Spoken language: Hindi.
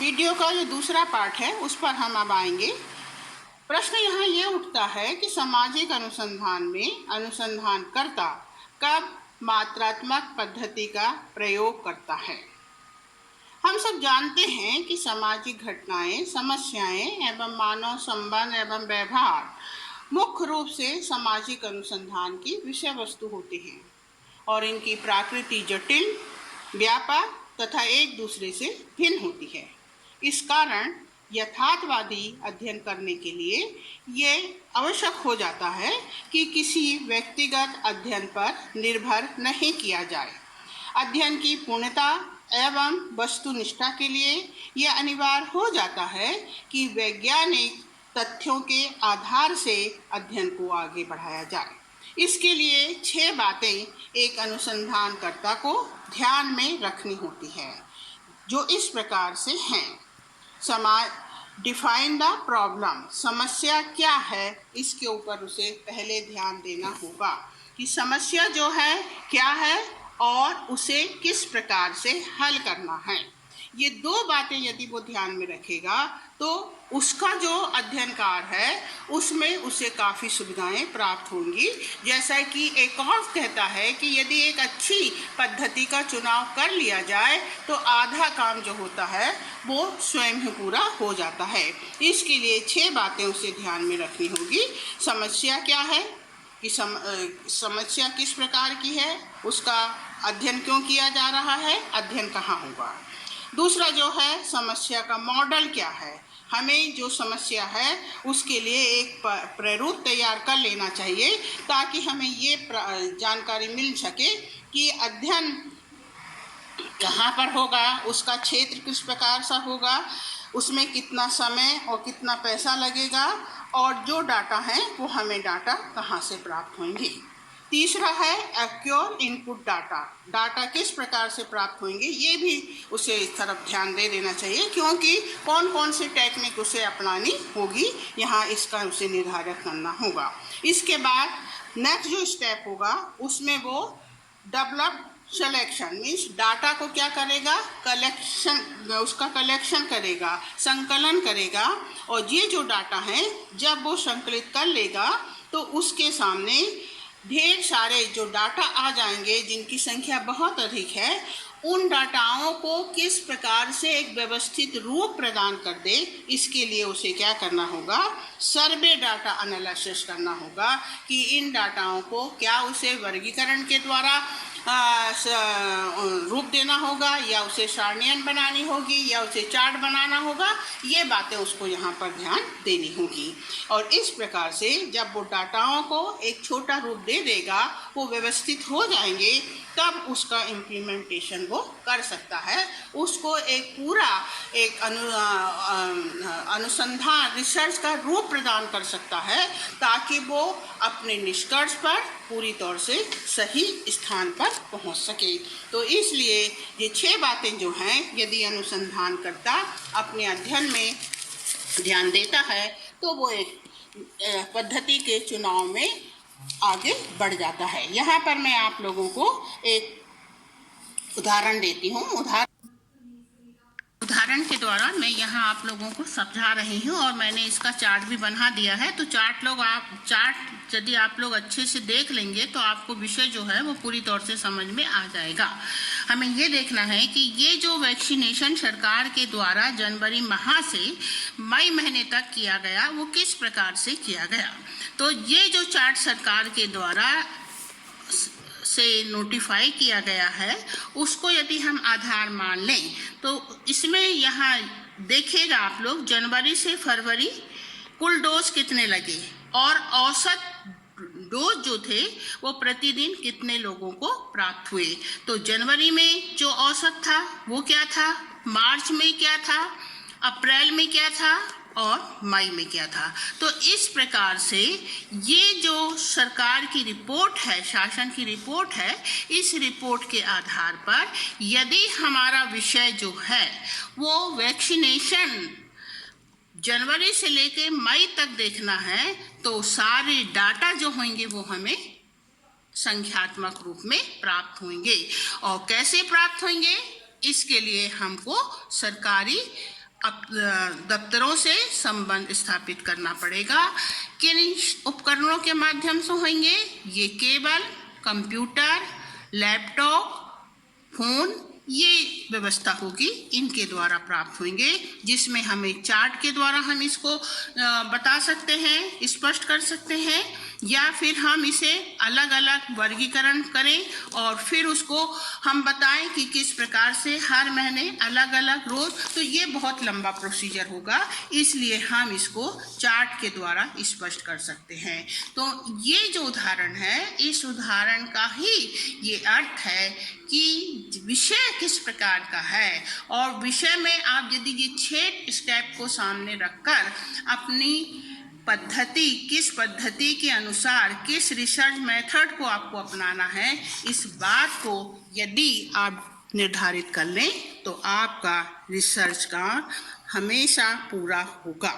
वीडियो का जो दूसरा पार्ट है उस पर हम अब आएंगे। प्रश्न यहाँ ये उठता है कि सामाजिक अनुसंधान में अनुसंधानकर्ता कब मात्रात्मक पद्धति का प्रयोग करता है। हम सब जानते हैं कि सामाजिक घटनाएं, समस्याएं एवं मानव संबंध एवं व्यवहार मुख्य रूप से सामाजिक अनुसंधान की विषय वस्तु होती हैं और इनकी प्रकृति जटिल, व्यापक तथा एक दूसरे से भिन्न होती है। इस कारण यथार्थवादी अध्ययन करने के लिए ये आवश्यक हो जाता है कि किसी व्यक्तिगत अध्ययन पर निर्भर नहीं किया जाए। अध्ययन की पूर्णता एवं वस्तुनिष्ठता के लिए यह अनिवार्य हो जाता है कि वैज्ञानिक तथ्यों के आधार से अध्ययन को आगे बढ़ाया जाए। इसके लिए 6 बातें एक अनुसंधानकर्ता को ध्यान में रखनी होती है, जो इस प्रकार से हैं। डिफाइन द प्रॉब्लम, समस्या क्या है, इसके ऊपर उसे पहले ध्यान देना होगा कि समस्या जो है क्या है और उसे किस प्रकार से हल करना है। ये 2 बातें यदि वो ध्यान में रखेगा तो उसका जो अध्ययन कार्य है उसमें उसे काफ़ी सुविधाएं प्राप्त होंगी। जैसा कि एक और कहता है कि यदि एक अच्छी पद्धति का चुनाव कर लिया जाए तो आधा काम जो होता है वो स्वयं ही पूरा हो जाता है। इसके लिए 6 बातें उसे ध्यान में रखनी होगी। समस्या क्या है, कि समस्या किस प्रकार की है, उसका अध्ययन क्यों किया जा रहा है, अध्ययन कहाँ होगा। दूसरा जो है, समस्या का मॉडल क्या है, हमें जो समस्या है उसके लिए एक प्रारूप तैयार कर लेना चाहिए ताकि हमें ये जानकारी मिल सके कि अध्ययन कहाँ पर होगा, उसका क्षेत्र किस प्रकार सा होगा, उसमें कितना समय और कितना पैसा लगेगा और जो डाटा है वो हमें डाटा कहाँ से प्राप्त होंगे। तीसरा है एक्योर इनपुट डाटा, डाटा किस प्रकार से प्राप्त होंगे ये भी उसे इस तरफ ध्यान दे देना चाहिए, क्योंकि कौन कौन सी टेक्निक उसे अपनानी होगी यहाँ इसका उसे निर्धारित करना होगा। इसके बाद नेक्स्ट जो स्टेप होगा उसमें वो डेवलप सिलेक्शन मीन्स डाटा को क्या करेगा, उसका कलेक्शन करेगा, संकलन करेगा और ये जो डाटा है जब वो संकलित कर लेगा तो उसके सामने ढेर सारे जो डाटा आ जाएंगे जिनकी संख्या बहुत अधिक है, उन डाटाओं को किस प्रकार से एक व्यवस्थित रूप प्रदान कर दे, इसके लिए उसे क्या करना होगा, सर्वे डाटा एनालिसिस करना होगा कि इन डाटाओं को क्या उसे वर्गीकरण के द्वारा रूप देना होगा या उसे सारणियन बनानी होगी या उसे चार्ट बनाना होगा। ये बातें उसको यहाँ पर ध्यान देनी होगी और इस प्रकार से जब वो डाटाओं को एक छोटा रूप दे देगा, वो व्यवस्थित हो जाएंगे, तब उसका इम्प्लीमेंटेशन वो कर सकता है। उसको एक पूरा एक अनुसंधान रिसर्च का रूप प्रदान कर सकता है ताकि वो अपने निष्कर्ष पर पूरी तौर से सही स्थान पर पहुंच सके। तो इसलिए ये 6 बातें जो हैं यदि अनुसंधानकर्ता अपने अध्ययन में ध्यान देता है तो वो एक पद्धति के चुनाव में आगे बढ़ जाता है। यहाँ पर मैं आप लोगों को एक उदाहरण देती हूँ। उदाहरण के द्वारा मैं यहाँ आप लोगों को समझा रही हूँ और मैंने इसका चार्ट भी बना दिया है। तो चार्ट यदि आप लोग अच्छे से देख लेंगे तो आपको विषय जो है वो पूरी तौर से समझ में आ जाएगा। हमें ये देखना है कि ये जो वैक्सीनेशन सरकार के द्वारा जनवरी माह से मई महीने तक किया गया वो किस प्रकार से किया गया। तो ये जो चार्ट सरकार के द्वारा से नोटिफाई किया गया है उसको यदि हम आधार मान लें तो इसमें यहाँ देखिएगा आप लोग जनवरी से फरवरी कुल डोज कितने लगे और औसत डोज जो थे वो प्रतिदिन कितने लोगों को प्राप्त हुए। तो जनवरी में जो औसत था वो क्या था, मार्च में क्या था, अप्रैल में क्या था और मई में क्या था। तो इस प्रकार से ये जो सरकार की रिपोर्ट है, शासन की रिपोर्ट है, इस रिपोर्ट के आधार पर यदि हमारा विषय जो है वो वैक्सीनेशन जनवरी से लेकर मई तक देखना है तो सारे डाटा जो होंगे वो हमें संख्यात्मक रूप में प्राप्त होंगे। और कैसे प्राप्त होंगे, इसके लिए हमको सरकारी दफ्तरों से संबंध स्थापित करना पड़ेगा। किन उपकरणों के माध्यम से होंगे? ये केबल, कंप्यूटर, लैपटॉप, फोन, ये व्यवस्था होगी, इनके द्वारा प्राप्त होंगे, जिसमें हमें चार्ट के द्वारा हम इसको बता सकते हैं, स्पष्ट कर सकते हैं, या फिर हम इसे अलग अलग वर्गीकरण करें और फिर उसको हम बताएं कि किस प्रकार से हर महीने अलग अलग रोज, तो ये बहुत लंबा प्रोसीजर होगा, इसलिए हम इसको चार्ट के द्वारा स्पष्ट कर सकते हैं। तो ये जो उदाहरण है, इस उदाहरण का ही ये अर्थ है कि विषय किस प्रकार का है, और विषय में आप यदि ये 6 स्टेप को सामने रखकर अपनी पद्धति, किस पद्धति के अनुसार किस रिसर्च मेथड को आपको अपनाना है, इस बात को यदि आप निर्धारित कर लें तो आपका रिसर्च का हमेशा पूरा होगा।